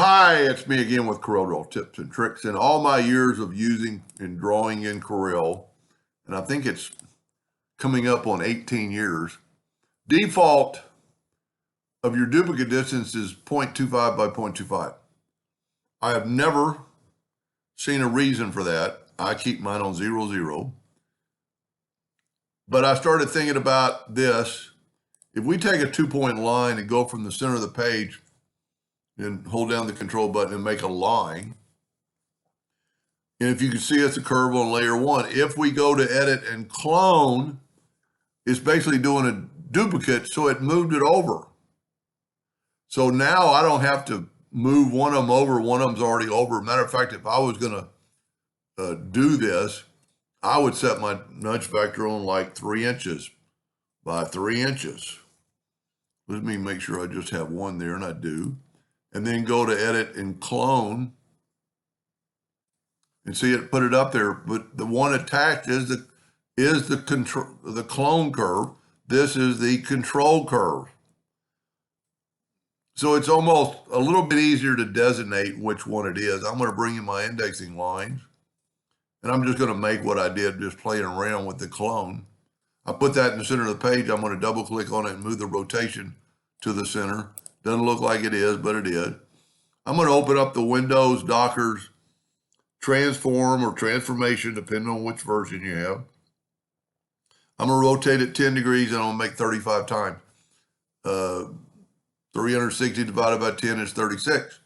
Hi, it's me again with Corel tips and tricks. In all my years of using and drawing in Corel, and I think it's coming up on 18 years, default of your duplicate distance is 0.25 by 0.25. I have never seen a reason for that. I keep mine on 0, 0. But I started thinking about this. If we take a 2-point line and go from the center of the page and hold down the control button and make a line. And if you can see, it's a curve on layer 1. If we go to edit and clone, it's basically doing a duplicate, so it moved it over. So now I don't have to move one of them over. One of them's already over. Matter of fact, if I was going to do this, I would set my nudge factor on like 3 inches by 3 inches. Let me make sure I just have one there, and I do. And then go to edit and clone and see it put it up there. But the one attached is the clone curve. This is the control curve. So it's almost a little bit easier to designate which one it is. I'm going to bring in my indexing lines, and I'm just going to make what I did just playing around with the clone. I put that in the center of the page. I'm going to double click on it and move the rotation to the center. Doesn't look like it is, but it is. I'm going to open up the Windows Dockers transform or transformation, depending on which version you have. I'm going to rotate it 10 degrees, and I'm going to make 35 times. 360 divided by 10 is 36.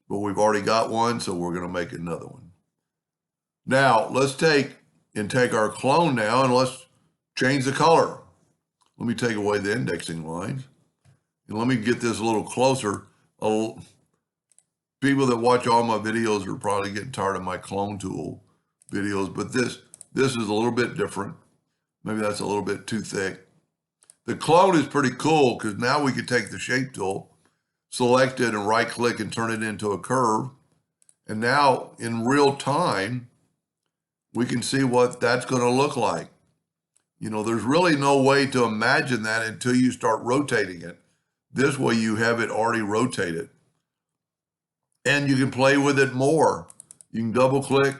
But we've already got one, so we're going to make another one. Now, let's take our clone now, and let's change the color. Let me take away the indexing lines. And let me get this a little closer. People that watch all my videos are probably getting tired of my clone tool videos, but this is a little bit different. Maybe that's a little bit too thick. The clone is pretty cool because now we can take the shape tool, select it, and right click and turn it into a curve. And now in real time, we can see what that's going to look like. You know, there's really no way to imagine that until you start rotating it. This way you have it already rotated. And you can play with it more. You can double click,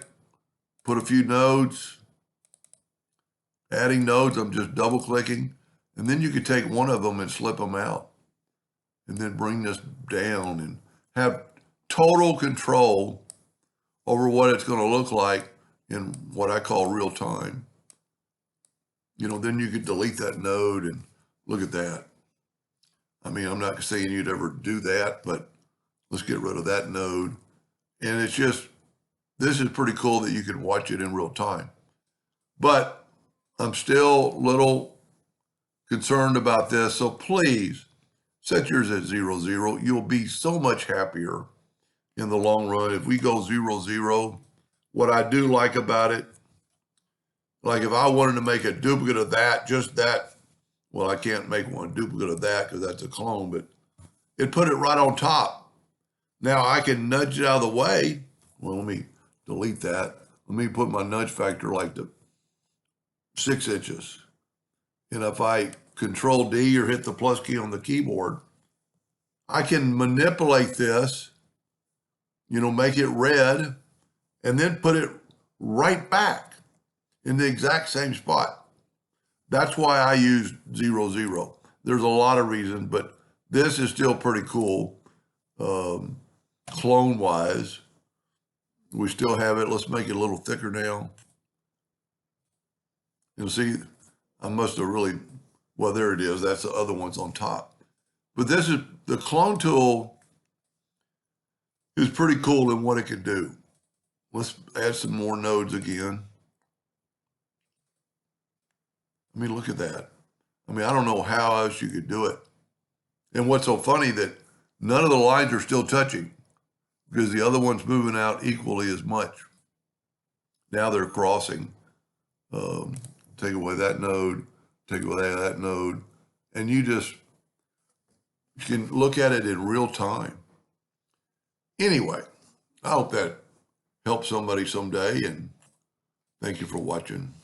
put a few nodes, adding nodes, I'm just double clicking. And then you can take one of them and slip them out. And then bring this down and have total control over what it's going to look like in what I call real time. You know, then you could delete that node and look at that. I mean, I'm not saying you'd ever do that, but let's get rid of that node. And it's just, this is pretty cool that you can watch it in real time. But I'm still a little concerned about this. So please set yours at 0, 0. You'll be so much happier in the long run. If we go 0, 0, what I do like about it, like if I wanted to make a duplicate of that, just that, well, I can't make one duplicate of that because that's a clone, but it put it right on top. Now I can nudge it out of the way. Well, let me delete that. Let me put my nudge factor like to 6 inches. And if I Control D or hit the plus key on the keyboard, I can manipulate this, you know, make it red, and then put it right back in the exact same spot. That's why I use 0, 0. There's a lot of reasons, but this is still pretty cool. Clone-wise, we still have it. Let's make it a little thicker now. You'll see, I must have really, well, there it is. That's the other one's on top. But this is, the clone tool is pretty cool in what it can do. Let's add some more nodes again. I mean, look at that. I mean, I don't know how else you could do it. And what's so funny that none of the lines are still touching because the other one's moving out equally as much. Now they're crossing. Take away that node, take away that node, and you can look at it in real time. Anyway, I hope that helps somebody someday, and thank you for watching.